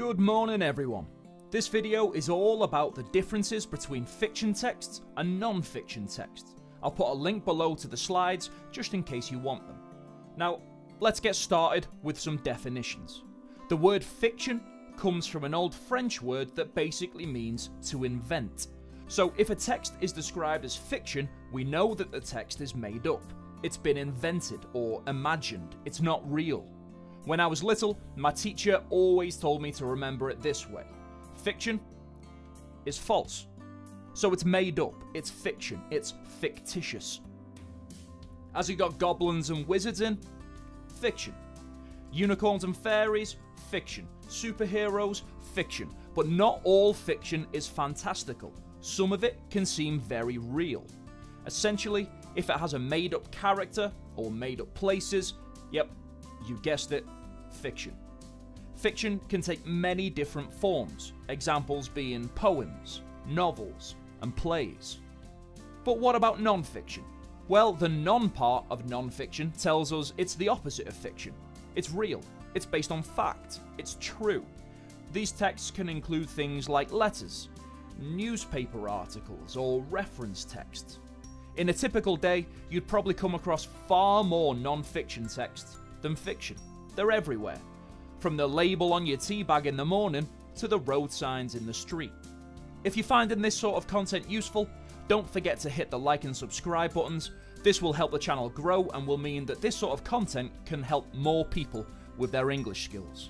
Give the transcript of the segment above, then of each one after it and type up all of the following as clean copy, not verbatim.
Good morning everyone. This video is all about the differences between fiction texts and non-fiction texts. I'll put a link below to the slides just in case you want them. Now, let's get started with some definitions. The word fiction comes from an old French word that basically means to invent. So if a text is described as fiction, we know that the text is made up. It's been invented or imagined. It's not real. When I was little, my teacher always told me to remember it this way. Fiction is false. So it's made up, it's fiction, it's fictitious. Has he got goblins and wizards in? Fiction. Unicorns and fairies? Fiction. Superheroes? Fiction. But not all fiction is fantastical. Some of it can seem very real. Essentially, if it has a made-up character or made-up places, yep, you guessed it, fiction. Fiction can take many different forms, examples being poems, novels, and plays. But what about non-fiction? Well, the non part of non-fiction tells us it's the opposite of fiction. It's real, it's based on fact, it's true. These texts can include things like letters, newspaper articles, or reference texts. In a typical day, you'd probably come across far more non-fiction texts than fiction. They're everywhere, from the label on your tea bag in the morning to the road signs in the street. If you're finding this sort of content useful, don't forget to hit the like and subscribe buttons. This will help the channel grow and will mean that this sort of content can help more people with their English skills.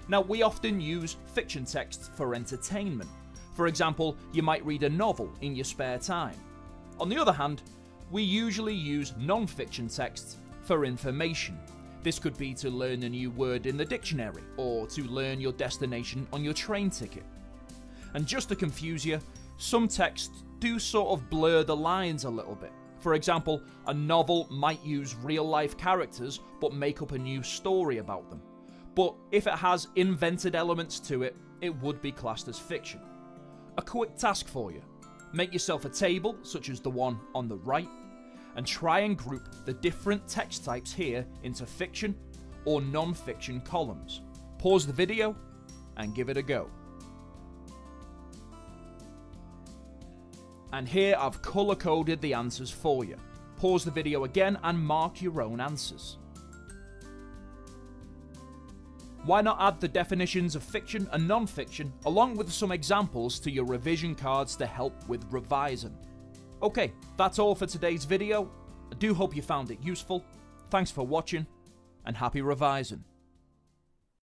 Now, we often use fiction texts for entertainment. For example, you might read a novel in your spare time. On the other hand, we usually use non-fiction texts for information. This could be to learn a new word in the dictionary, or to learn your destination on your train ticket. And just to confuse you, some texts do sort of blur the lines a little bit. For example, a novel might use real-life characters but make up a new story about them. But if it has invented elements to it, it would be classed as fiction. A quick task for you. Make yourself a table, such as the one on the right, and try and group the different text types here into fiction or non-fiction columns. Pause the video and give it a go. And here I've colour-coded the answers for you. Pause the video again and mark your own answers. Why not add the definitions of fiction and non-fiction along with some examples to your revision cards to help with revising? Okay, that's all for today's video. I do hope you found it useful. Thanks for watching and happy revising.